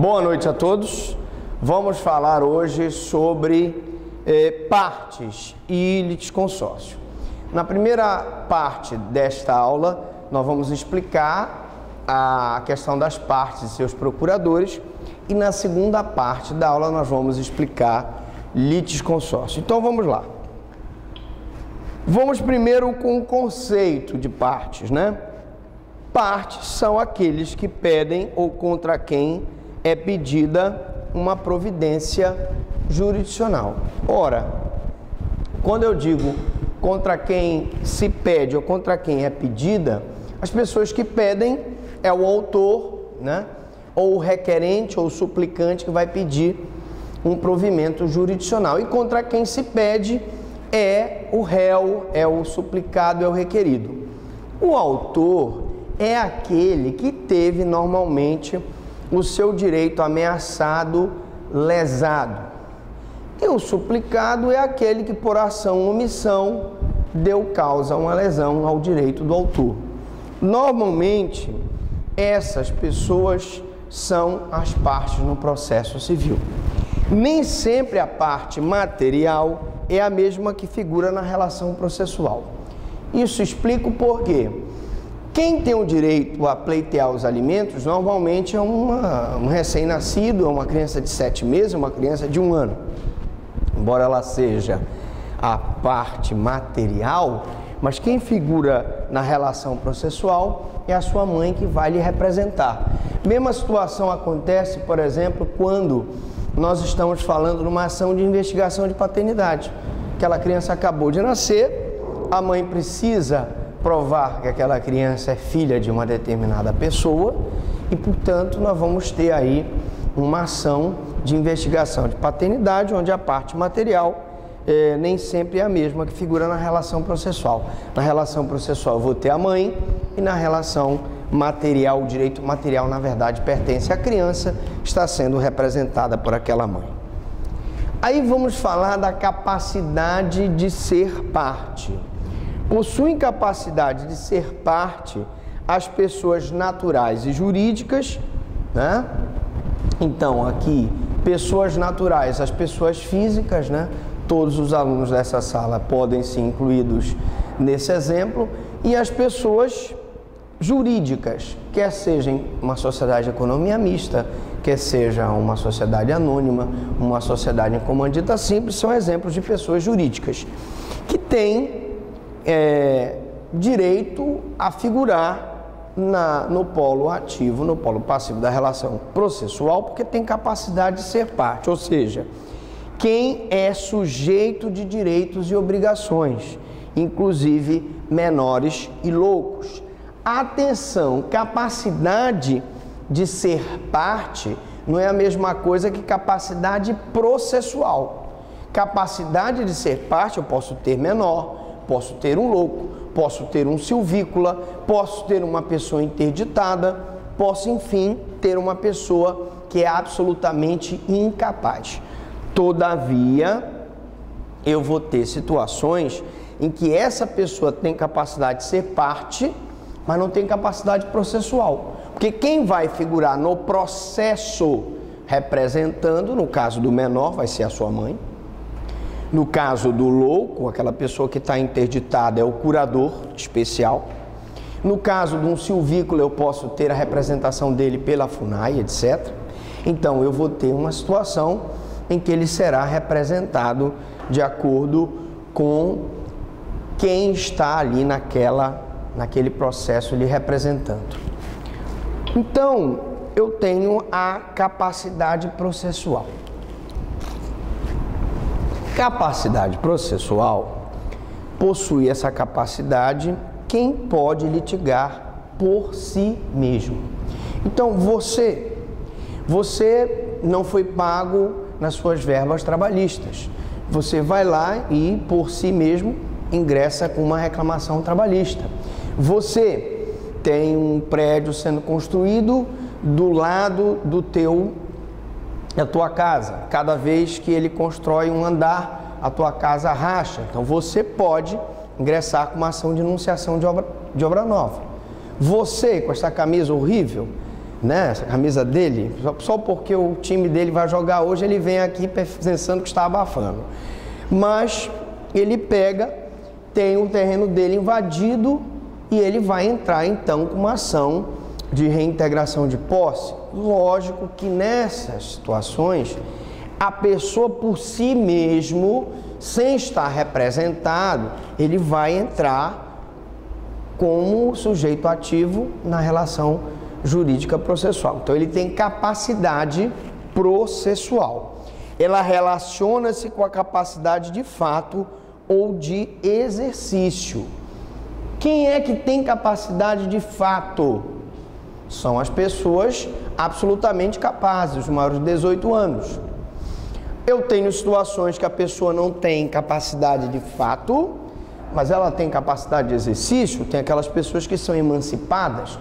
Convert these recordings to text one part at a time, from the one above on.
Boa noite a todos. Vamos falar hoje sobre partes e litisconsórcio. Na primeira parte desta aula, nós vamos explicar a questão das partes e seus procuradores, e na segunda parte da aula nós vamos explicar litisconsórcio. Então vamos lá. Vamos primeiro com o conceito de partes, né? Partes são aqueles que pedem ou contra quem é pedida uma providência jurisdicional. Ora, quando eu digo contra quem se pede ou contra quem é pedida, as pessoas que pedem é o autor, né? Ou o requerente ou o suplicante que vai pedir um provimento jurisdicional. E contra quem se pede é o réu, é o suplicado, é o requerido. O autor é aquele que teve normalmente o seu direito ameaçado, lesado. E o suplicado é aquele que por ação ou omissão deu causa a uma lesão ao direito do autor. Normalmente, essas pessoas são as partes no processo civil. Nem sempre a parte material é a mesma que figura na relação processual. Isso explica o porquê. Quem tem o direito a pleitear os alimentos, normalmente é um recém-nascido, é uma criança de 7 meses, uma criança de 1 ano. Embora ela seja a parte material, mas quem figura na relação processual é a sua mãe que vai lhe representar. Mesma situação acontece, por exemplo, quando nós estamos falando numa ação de investigação de paternidade. Aquela criança acabou de nascer, a mãe precisa provar que aquela criança é filha de uma determinada pessoa e, portanto, nós vamos ter aí uma ação de investigação de paternidade, onde a parte material nem sempre é a mesma que figura na relação processual. Na relação processual eu vou ter a mãe e na relação material, o direito material, na verdade, pertence à criança, está sendo representada por aquela mãe. Aí vamos falar da capacidade de ser parte. Possuem capacidade de ser parte as pessoas naturais e jurídicas, né? Então, aqui, pessoas naturais, as pessoas físicas, né? Todos os alunos dessa sala podem ser incluídos nesse exemplo, e as pessoas jurídicas, quer seja uma sociedade de economia mista, quer seja uma sociedade anônima, uma sociedade em comandita simples, são exemplos de pessoas jurídicas que têm direito a figurar no polo ativo, no polo passivo da relação processual, porque tem capacidade de ser parte, ou seja, quem é sujeito de direitos e obrigações, inclusive menores e loucos. Atenção, capacidade de ser parte não é a mesma coisa que capacidade processual. Capacidade de ser parte eu posso ter menor, posso ter um louco, posso ter um silvícola, posso ter uma pessoa interditada, posso, enfim, ter uma pessoa que é absolutamente incapaz. Todavia, eu vou ter situações em que essa pessoa tem capacidade de ser parte, mas não tem capacidade processual. Porque quem vai figurar no processo representando, no caso do menor, vai ser a sua mãe. No caso do louco, aquela pessoa que está interditada é o curador especial. No caso de um silvícola, eu posso ter a representação dele pela FUNAI, etc. Então, eu vou ter uma situação em que ele será representado de acordo com quem está ali naquele processo lhe representando. Então, eu tenho a capacidade processual. Capacidade processual, possui essa capacidade quem pode litigar por si mesmo. Então, você não foi pago nas suas verbas trabalhistas. Você vai lá e, por si mesmo, ingressa com uma reclamação trabalhista. Você tem um prédio sendo construído do lado da tua casa. Cada vez que ele constrói um andar, a tua casa racha. Então você pode ingressar com uma ação de enunciação de obra nova. Você, com essa camisa horrível, né? Essa camisa dele, só porque o time dele vai jogar hoje, ele vem aqui pensando que está abafando. Mas ele pega, tem o terreno dele invadido e ele vai entrar então com uma ação de reintegração de posse. Lógico que nessas situações, a pessoa por si mesmo, sem estar representado, ele vai entrar como sujeito ativo na relação jurídica processual. Então ele tem capacidade processual. Ela relaciona-se com a capacidade de fato ou de exercício. Quem é que tem capacidade de fato? São as pessoas absolutamente capazes, os maiores de 18 anos. Eu tenho situações que a pessoa não tem capacidade de fato, mas ela tem capacidade de exercício. Tem aquelas pessoas que são emancipadas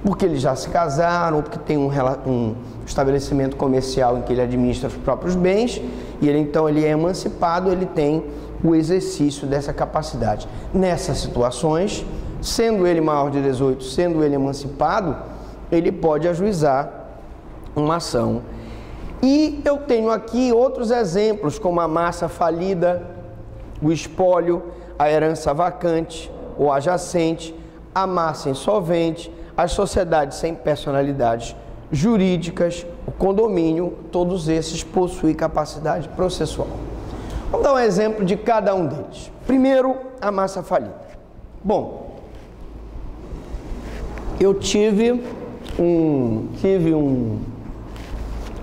porque eles já se casaram, ou porque tem um estabelecimento comercial em que ele administra os próprios bens, e então ele é emancipado, ele tem o exercício dessa capacidade. Nessas situações, sendo ele maior de 18, sendo ele emancipado, ele pode ajuizar uma ação. E eu tenho aqui outros exemplos, como a massa falida, o espólio, a herança vacante ou adjacente, a massa insolvente, as sociedades sem personalidades jurídicas, o condomínio, todos esses possuem capacidade processual. Vamos dar um exemplo de cada um deles. Primeiro, a massa falida. Bom, eu tive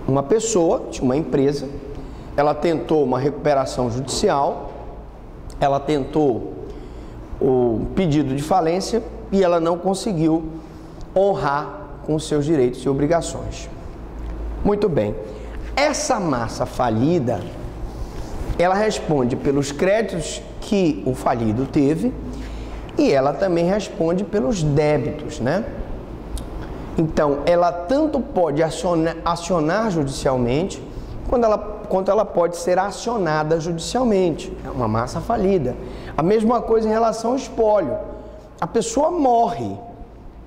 uma pessoa, tinha uma empresa, ela tentou uma recuperação judicial, ela tentou o pedido de falência e ela não conseguiu honrar com os seus direitos e obrigações. Muito bem. Essa massa falida, ela responde pelos créditos que o falido teve e ela também responde pelos débitos, né? Então, ela tanto pode acionar judicialmente, quanto ela pode ser acionada judicialmente. É uma massa falida. A mesma coisa em relação ao espólio. A pessoa morre,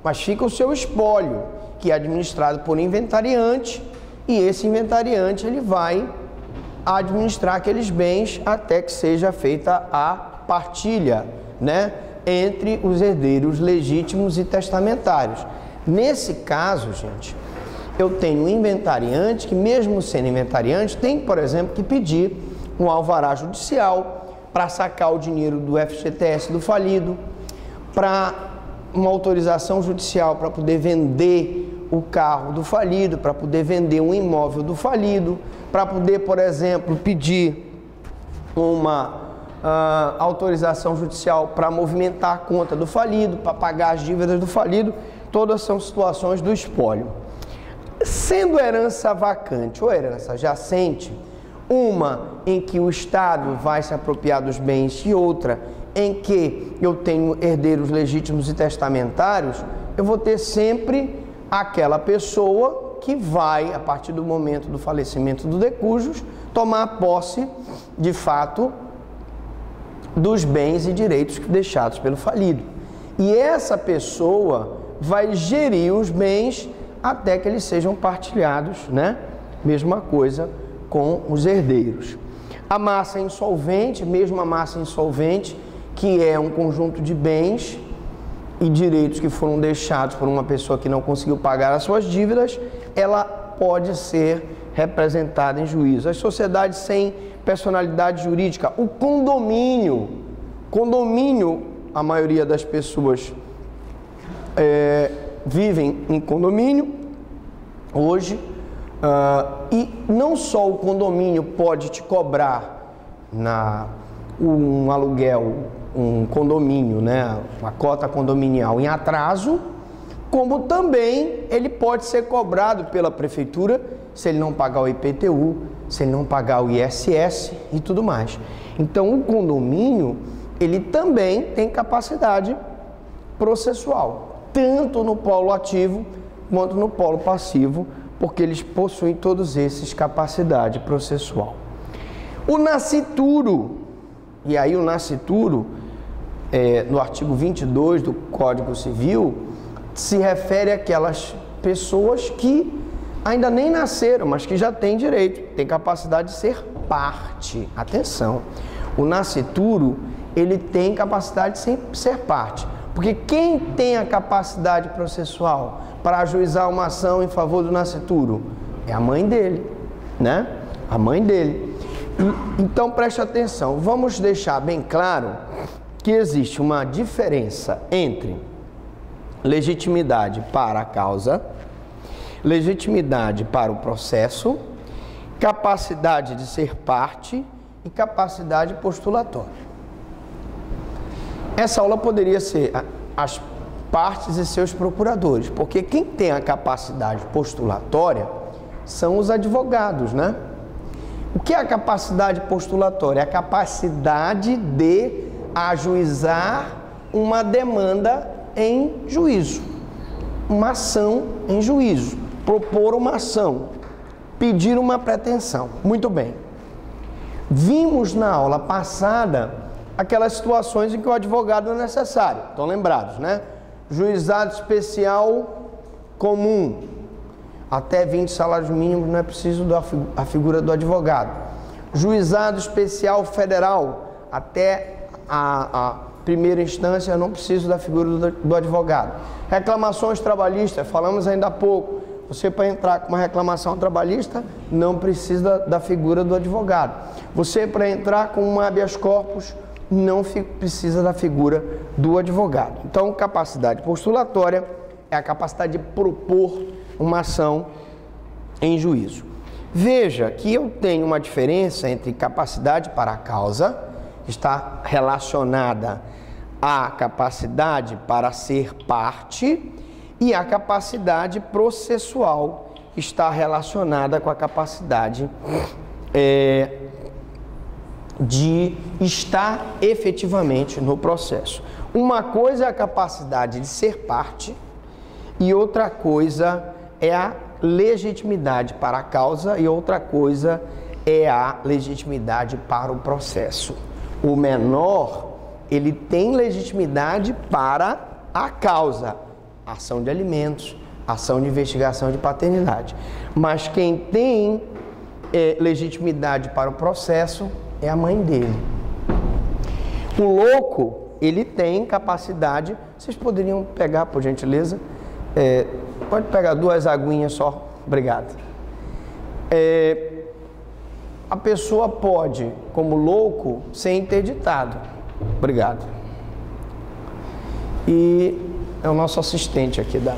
mas fica o seu espólio, que é administrado por inventariante, e esse inventariante ele vai administrar aqueles bens até que seja feita a partilha, né, entre os herdeiros legítimos e testamentários. Nesse caso, gente, eu tenho um inventariante que, mesmo sendo inventariante, tem, por exemplo, que pedir um alvará judicial para sacar o dinheiro do FGTS do falido, para uma autorização judicial para poder vender o carro do falido, para poder vender um imóvel do falido, para poder, por exemplo, pedir uma autorização judicial para movimentar a conta do falido, para pagar as dívidas do falido. Todas são situações do espólio. Sendo herança vacante ou herança jacente, uma em que o Estado vai se apropriar dos bens e outra em que eu tenho herdeiros legítimos e testamentários, eu vou ter sempre aquela pessoa que vai, a partir do momento do falecimento do decujus, tomar posse, de fato, dos bens e direitos deixados pelo falido. E essa pessoa vai gerir os bens até que eles sejam partilhados, né? Mesma coisa com os herdeiros. A massa insolvente, mesmo a massa insolvente, que é um conjunto de bens e direitos que foram deixados por uma pessoa que não conseguiu pagar as suas dívidas, ela pode ser representada em juízo. As sociedades sem personalidade jurídica, o condomínio, a maioria das pessoas vivem em condomínio hoje, e não só o condomínio pode te cobrar um aluguel, um condomínio, né, uma cota condominial em atraso, como também ele pode ser cobrado pela prefeitura se ele não pagar o IPTU, se ele não pagar o ISS e tudo mais. Então o condomínio, ele também tem capacidade processual, tanto no polo ativo quanto no polo passivo, porque eles possuem todos esses capacidade processual. O nascituro, e aí o nascituro, no artigo 22 do Código Civil, se refere àquelas pessoas que ainda nem nasceram, mas que já têm direito, têm capacidade de ser parte. Atenção, o nascituro, ele tem capacidade de ser parte. Porque quem tem a capacidade processual para ajuizar uma ação em favor do nascituro? É a mãe dele, né? A mãe dele. Então preste atenção, vamos deixar bem claro que existe uma diferença entre legitimidade para a causa, legitimidade para o processo, capacidade de ser parte e capacidade postulatória. Essa aula poderia ser as partes e seus procuradores, porque quem tem a capacidade postulatória são os advogados, né? O que é a capacidade postulatória? É a capacidade de ajuizar uma demanda em juízo, uma ação em juízo, propor uma ação, pedir uma pretensão. Muito bem. Vimos na aula passada aquelas situações em que o advogado é necessário. Estão lembrados, né? Juizado especial comum. Até 20 salários mínimos não é preciso a figura do advogado. Juizado especial federal. Até a primeira instância não preciso da figura do advogado. Reclamações trabalhistas, falamos ainda há pouco. Você, para entrar com uma reclamação trabalhista, não precisa da figura do advogado. Você, para entrar com um habeas corpus, não precisa da figura do advogado. Então, capacidade postulatória é a capacidade de propor uma ação em juízo. Veja que eu tenho uma diferença entre capacidade para a causa, que está relacionada à capacidade para ser parte, e a capacidade processual, que está relacionada com a capacidade de estar efetivamente no processo. Uma coisa é a capacidade de ser parte e outra coisa é a legitimidade para a causa e outra coisa é a legitimidade para o processo. O menor, ele tem legitimidade para a causa, ação de alimentos, ação de investigação de paternidade. Mas quem tem legitimidade para o processo é a mãe dele. O louco, ele tem capacidade. Vocês poderiam pegar, por gentileza? Pode pegar 2 aguinhas só. Obrigado. A pessoa pode, como louco, ser interditado. Obrigado. E é o nosso assistente aqui da...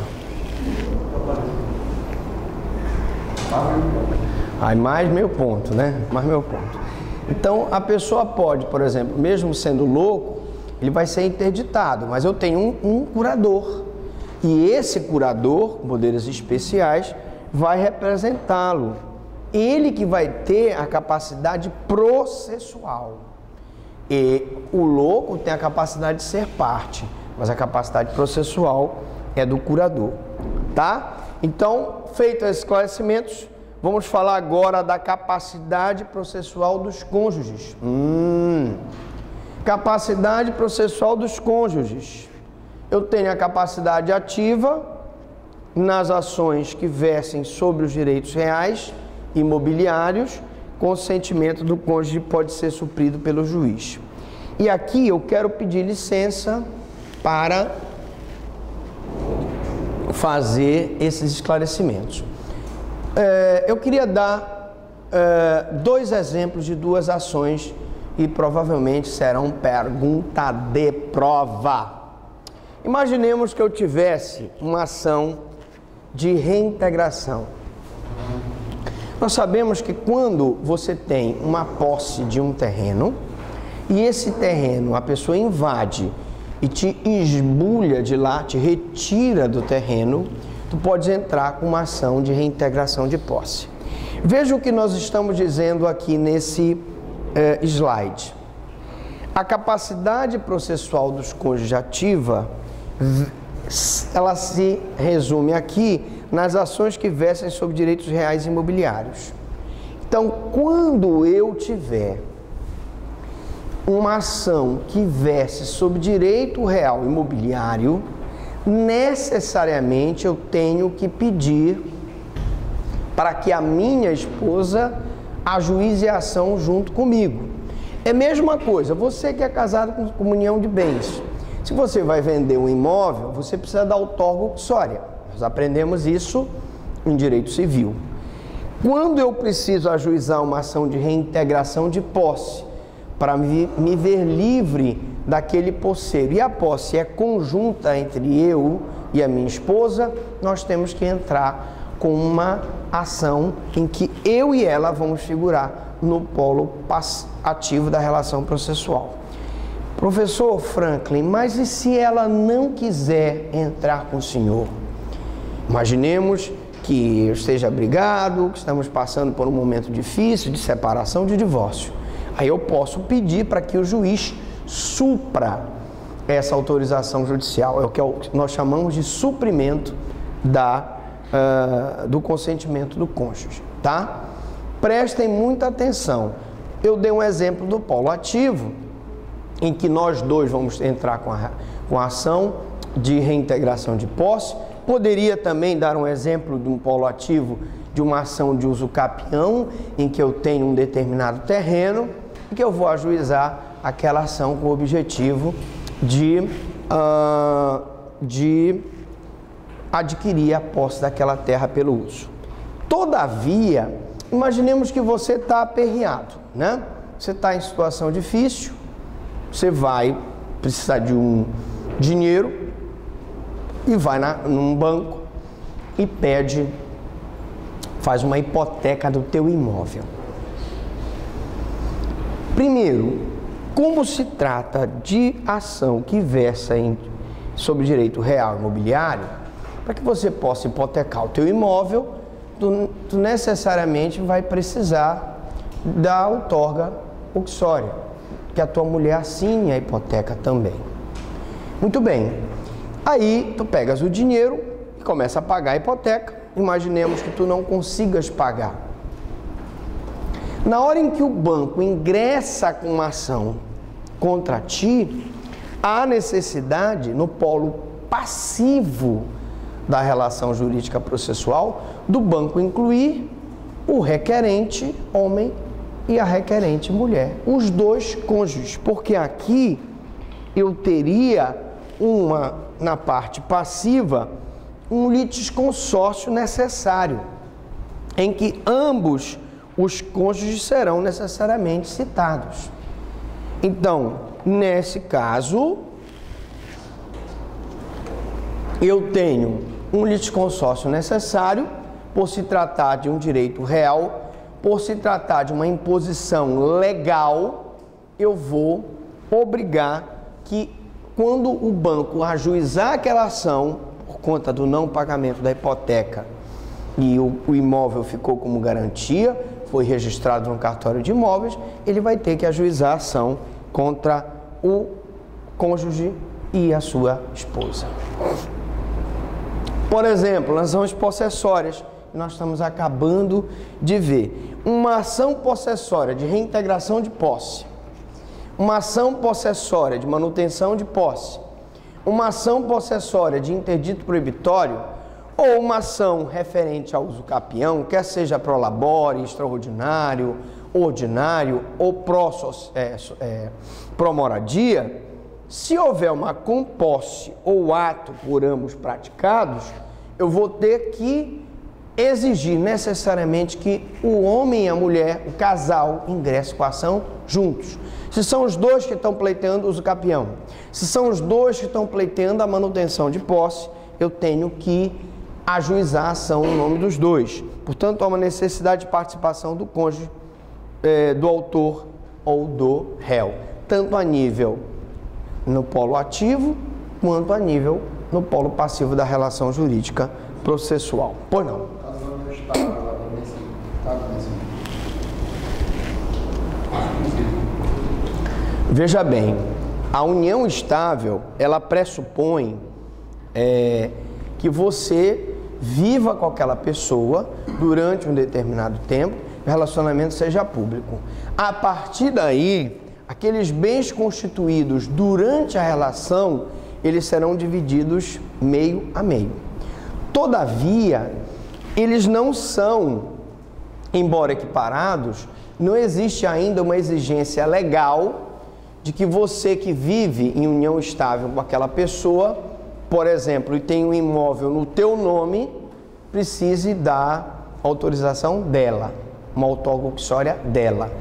Aí mais meio ponto, né? Mais meio ponto. Então, a pessoa pode, por exemplo, mesmo sendo louco, ele vai ser interditado, mas eu tenho um curador. E esse curador, com poderes especiais, vai representá-lo. Ele que vai ter a capacidade processual. E o louco tem a capacidade de ser parte, mas a capacidade processual é do curador, tá? Então, feitos esses esclarecimentos, vamos falar agora da capacidade processual dos cônjuges. Capacidade processual dos cônjuges. Eu tenho a capacidade ativa nas ações que versem sobre os direitos reais, imobiliários, consentimento do cônjuge pode ser suprido pelo juiz. E aqui eu quero pedir licença para fazer esses esclarecimentos. Eu queria dar 2 exemplos de 2 ações e provavelmente serão pergunta de prova. Imaginemos que eu tivesse uma ação de reintegração. Nós sabemos que quando você tem uma posse de um terreno e esse terreno a pessoa invade e te esbulha de lá, te retira do terreno, tu podes entrar com uma ação de reintegração de posse. Veja o que nós estamos dizendo aqui nesse slide. A capacidade processual dos cônjuges ativa, ela se resume aqui nas ações que versem sobre direitos reais imobiliários. Então, quando eu tiver uma ação que verse sobre direito real imobiliário, necessariamente eu tenho que pedir para que a minha esposa ajuize a ação junto comigo. É a mesma coisa, você que é casado com comunhão de bens. Se você vai vender um imóvel, você precisa da outorga uxória. Nós aprendemos isso em direito civil. Quando eu preciso ajuizar uma ação de reintegração de posse, para me ver livre daquele posseiro, e a posse é conjunta entre eu e a minha esposa, nós temos que entrar com uma ação em que eu e ela vamos figurar no polo ativo da relação processual. Professor Franklin, mas e se ela não quiser entrar com o senhor? Imaginemos que eu esteja brigado, que estamos passando por um momento difícil de separação, de divórcio. Aí eu posso pedir para que o juiz supra essa autorização judicial. É o que nós chamamos de suprimento do consentimento do cônjuge, tá? Prestem muita atenção. Eu dei um exemplo do polo ativo, em que nós dois vamos entrar com a ação de reintegração de posse. Poderia também dar um exemplo de um polo ativo de uma ação de uso capião, em que eu tenho um determinado terreno, e que eu vou ajuizar aquela ação com o objetivo de adquirir a posse daquela terra pelo uso. Todavia, imaginemos que você está aperreado, né? Você está em situação difícil, você vai precisar de um dinheiro e vai num banco e faz uma hipoteca do teu imóvel. Primeiro, como se trata de ação que versa sobre direito real imobiliário, para que você possa hipotecar o teu imóvel, tu necessariamente vai precisar da outorga uxória, que a tua mulher assine a hipoteca também. Muito bem. Aí tu pegas o dinheiro e começa a pagar a hipoteca. Imaginemos que tu não consigas pagar. Na hora em que o banco ingressa com uma ação contra ti, há necessidade, no polo passivo da relação jurídica processual, do banco incluir o requerente homem e a requerente mulher, os dois cônjuges, porque aqui eu teria na parte passiva, um litisconsórcio necessário, em que ambos os cônjuges serão necessariamente citados. Então, nesse caso, eu tenho um litisconsórcio necessário, por se tratar de um direito real, por se tratar de uma imposição legal, eu vou obrigar que, quando o banco ajuizar aquela ação, por conta do não pagamento da hipoteca, e o imóvel ficou como garantia, foi registrado no cartório de imóveis, ele vai ter que ajuizar a ação contra o cônjuge e a sua esposa. Por exemplo, nas ações possessórias, nós estamos acabando de ver uma ação possessória de reintegração de posse, uma ação possessória de manutenção de posse, uma ação possessória de interdito proibitório ou uma ação referente ao uso capião, quer seja pro labore, extraordinário, ordinário ou pro moradia, se houver uma composse ou ato por ambos praticados, eu vou ter que exigir necessariamente que o homem e a mulher, o casal, ingressem com a ação juntos. Se são os dois que estão pleiteando o uso capião, se são os dois que estão pleiteando a manutenção de posse, eu tenho que ajuizar a ação em nome dos dois. Portanto, há uma necessidade de participação do cônjuge, do autor ou do réu, tanto a nível no polo ativo, quanto a nível no polo passivo da relação jurídica processual. Pois não? Veja bem, a união estável, ela pressupõe que você viva com aquela pessoa durante um determinado tempo, o relacionamento seja público. A partir daí, aqueles bens constituídos durante a relação, eles serão divididos meio a meio. Todavia, eles não são, embora equiparados, não existe ainda uma exigência legal de que você que vive em união estável com aquela pessoa, por exemplo, e tem um imóvel no teu nome, precise da autorização dela, uma outorga uxória dela.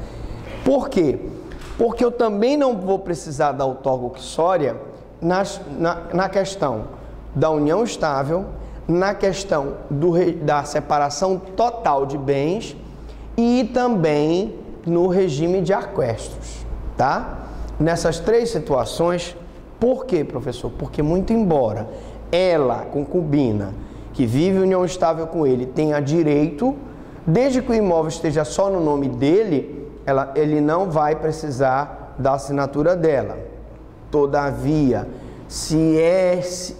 Por quê? Porque eu também não vou precisar da outorga uxória na questão da união estável, na questão da separação total de bens e também no regime de aquestos, tá? Nessas três situações, por quê, professor? Porque muito embora ela, concubina, que vive união estável com ele, tenha direito, desde que o imóvel esteja só no nome dele, ele não vai precisar da assinatura dela. Todavia, se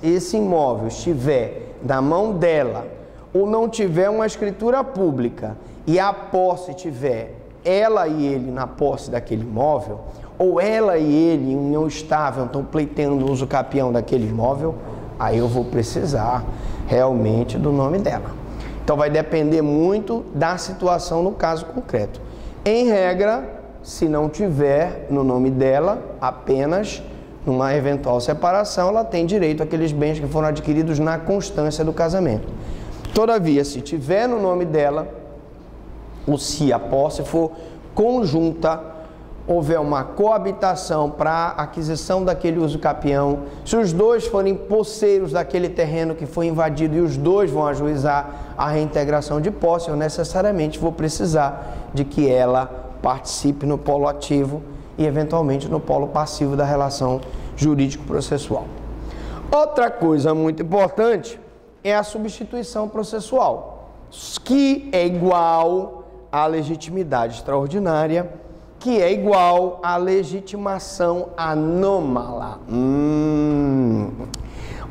esse imóvel estiver na mão dela ou não tiver uma escritura pública e a posse tiver ela e ele na posse daquele imóvel, ou ela e ele em união estável estão pleiteando o uso capião daquele imóvel, aí eu vou precisar realmente do nome dela. Então vai depender muito da situação no caso concreto. Em regra, se não tiver no nome dela, apenas numa eventual separação, ela tem direito àqueles bens que foram adquiridos na constância do casamento. Todavia, se tiver no nome dela, ou se a posse for conjunta, houver uma coabitação para aquisição daquele uso capião, se os dois forem posseiros daquele terreno que foi invadido e os dois vão ajuizar a reintegração de posse, eu necessariamente vou precisar de que ela participe no polo ativo e eventualmente no polo passivo da relação jurídico-processual. Outra coisa muito importante é a substituição processual, que é igual à legitimidade extraordinária, que é igual à legitimação anômala.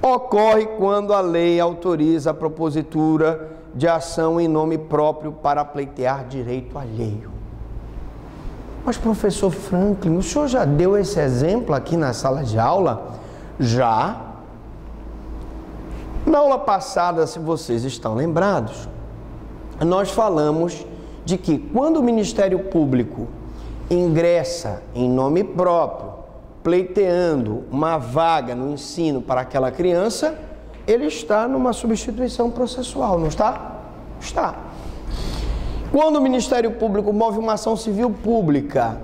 Ocorre quando a lei autoriza a propositura de ação em nome próprio para pleitear direito alheio. Mas, professor Franklin, o senhor já deu esse exemplo aqui na sala de aula? Já. Na aula passada, se vocês estão lembrados, nós falamos de que quando o Ministério Público ingressa em nome próprio, pleiteando uma vaga no ensino para aquela criança, ele está numa substituição processual, não está? Está. Quando o Ministério Público move uma ação civil pública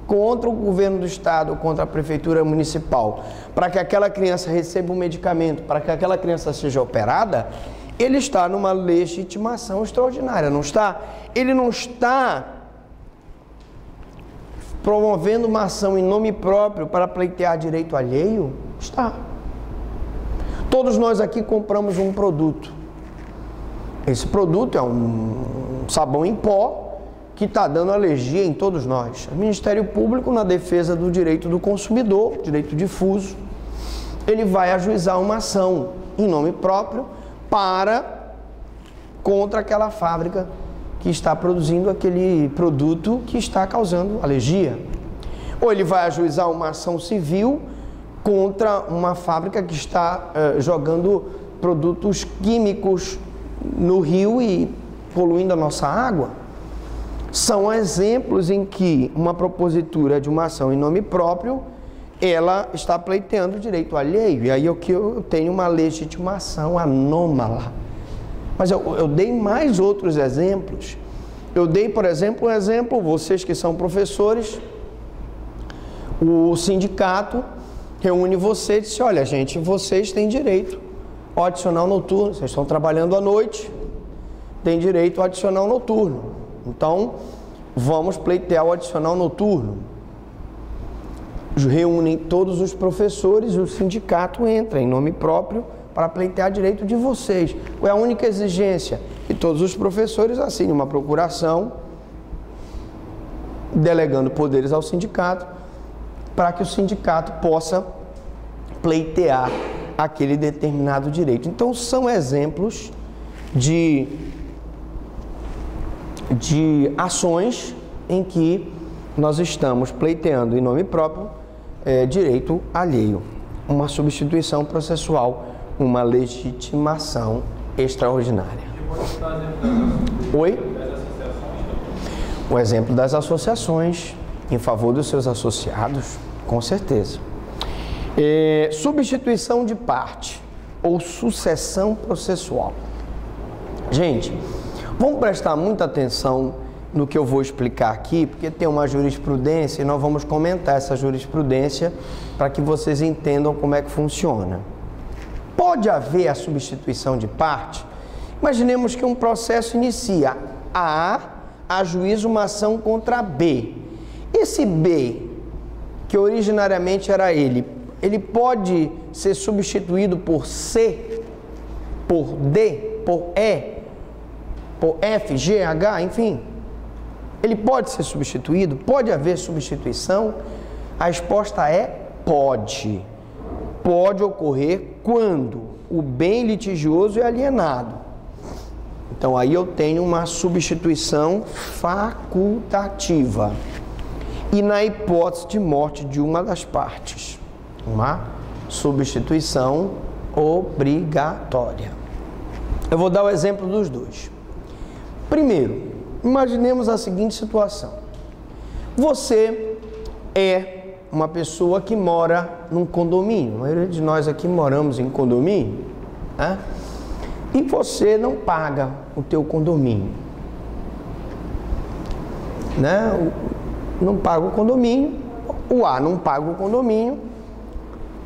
contra o governo do estado, contra a prefeitura municipal, para que aquela criança receba um medicamento, para que aquela criança seja operada, ele está numa legitimação extraordinária, não está? Ele não está promovendo uma ação em nome próprio para pleitear direito alheio? Está. Todos nós aqui compramos um produto. Esse produto é um sabão em pó que está dando alergia em todos nós. O Ministério Público, na defesa do direito do consumidor, direito difuso, ele vai ajuizar uma ação em nome próprio contra aquela fábrica que está produzindo aquele produto que está causando alergia. Ou ele vai ajuizar uma ação civil contra uma fábrica que está jogando produtos químicos no rio e poluindo a nossa água. São exemplos em que uma propositura de uma ação em nome próprio, ela está pleiteando direito alheio. E aí eu tenho uma legitimação anômala. Mas eu dei mais outros exemplos. Eu dei, por exemplo, vocês que são professores, o sindicato reúne vocês e diz: olha, gente, vocês têm direito ao adicional noturno, vocês estão trabalhando à noite, têm direito ao adicional noturno. Então, vamos pleitear o adicional noturno. Reúnem todos os professores e o sindicato entra em nome próprio para pleitear direito de vocês. É a única exigência que todos os professores assinem uma procuração delegando poderes ao sindicato para que o sindicato possa pleitear aquele determinado direito. Então, são exemplos de ações em que nós estamos pleiteando em nome próprio direito alheio. uma substituição processual, uma legitimação extraordinária. Oi? O exemplo das associações em favor dos seus associados, com certeza. Substituição de parte ou sucessão processual. Gente, vamos prestar muita atenção no que eu vou explicar aqui, porque tem uma jurisprudência e nós vamos comentar essa jurisprudência para que vocês entendam como é que funciona. Pode haver a substituição de parte? Imaginemos que um processo inicia. A ajuiza uma ação contra B. Esse B, que originariamente era ele pode ser substituído por C, por D, por E, por F, G, H, enfim. Ele pode ser substituído? Pode haver substituição? A resposta é pode. Pode ocorrer quando o bem litigioso é alienado. Então aí eu tenho uma substituição facultativa. E na hipótese de morte de uma das partes, uma substituição obrigatória. Eu vou dar o exemplo dos dois. Primeiro, imaginemos a seguinte situação. Você é uma pessoa que mora num condomínio. A maioria de nós aqui moramos em condomínio, né? E você não paga o teu condomínio, né? Não paga o condomínio, o A não paga o condomínio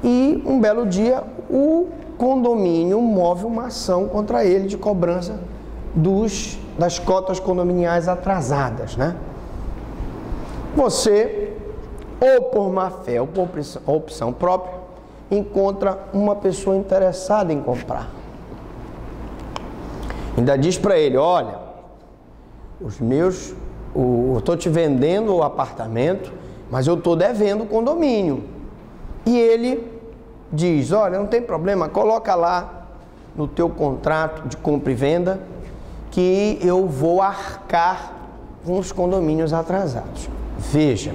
e um belo dia o condomínio move uma ação contra ele de cobrança das cotas condominiais atrasadas, né? Você, ou por má fé ou por opção própria, encontra uma pessoa interessada em comprar. Ainda diz para ele, olha, eu estou te vendendo o apartamento, mas eu estou devendo o condomínio. E ele diz, olha, não tem problema, coloca lá no teu contrato de compra e venda que eu vou arcar com os condomínios atrasados. Veja,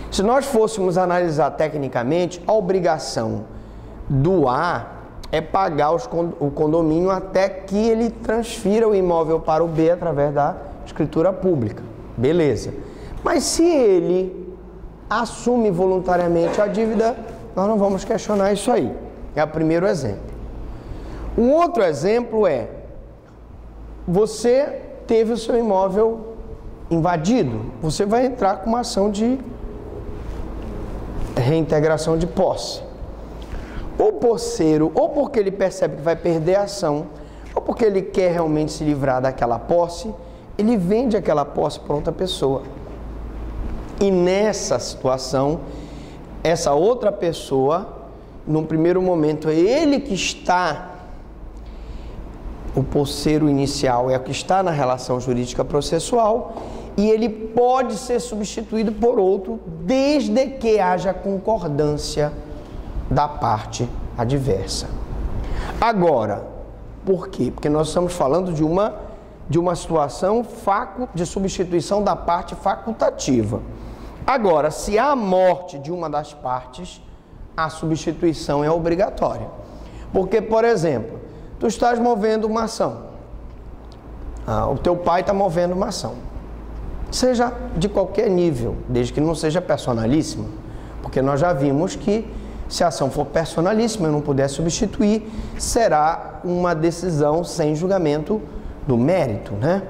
se nós fôssemos analisar tecnicamente, a obrigação do A é pagar o condomínio até que ele transfira o imóvel para o B através da escritura pública. Beleza. Mas se ele assume voluntariamente a dívida, nós não vamos questionar isso aí. É o primeiro exemplo. Um outro exemplo é, você teve o seu imóvel invadido, você vai entrar com uma ação de reintegração de posse. Ou porceiro, ou porque ele percebe que vai perder a ação, ou porque ele quer realmente se livrar daquela posse, ele vende aquela posse para outra pessoa. E nessa situação, essa outra pessoa, num primeiro momento, é ele que está, o porceiro inicial é o que está na relação jurídica processual, e ele pode ser substituído por outro, desde que haja concordância da parte adversa. Agora, por quê? Porque nós estamos falando de uma situação de substituição da parte facultativa. Agora, se há morte de uma das partes, a substituição é obrigatória. Porque, por exemplo, tu estás movendo uma ação, o teu pai está movendo uma ação, seja de qualquer nível, desde que não seja personalíssima, porque nós já vimos que se a ação for personalíssima e não puder substituir, será uma decisão sem julgamento do mérito, né?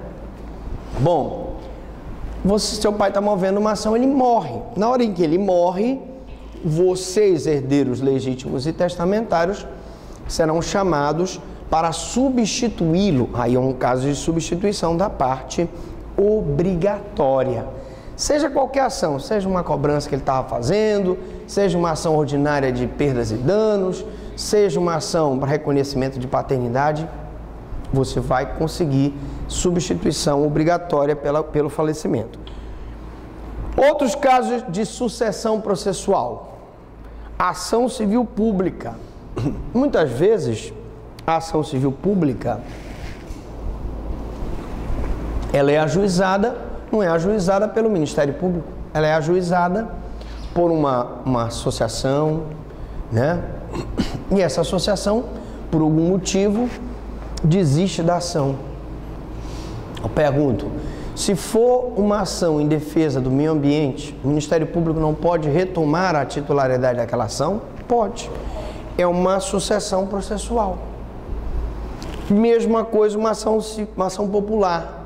Bom, seu pai está movendo uma ação, ele morre. Na hora em que ele morre, vocês, herdeiros legítimos e testamentários, serão chamados para substituí-lo. Aí é um caso de substituição da parte obrigatória. Seja qualquer ação, seja uma cobrança que ele estava fazendo, seja uma ação ordinária de perdas e danos, seja uma ação para reconhecimento de paternidade, você vai conseguir substituição obrigatória pelo falecimento. Outros casos de sucessão processual. Ação civil pública. Muitas vezes, a ação civil pública, ela é ajuizada, não é ajuizada pelo Ministério Público, ela é ajuizada por uma associação, né? E essa associação, por algum motivo, desiste da ação. Eu pergunto, se for uma ação em defesa do meio ambiente, o Ministério Público não pode retomar a titularidade daquela ação? Pode. É uma sucessão processual. Mesma coisa, uma ação popular.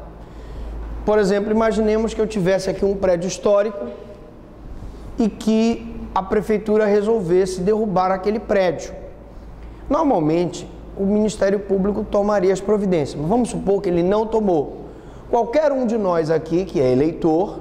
Por exemplo, imaginemos que eu tivesse aqui um prédio histórico e que a prefeitura resolvesse derrubar aquele prédio. Normalmente, o Ministério Público tomaria as providências, mas vamos supor que ele não tomou. Qualquer um de nós aqui, que é eleitor,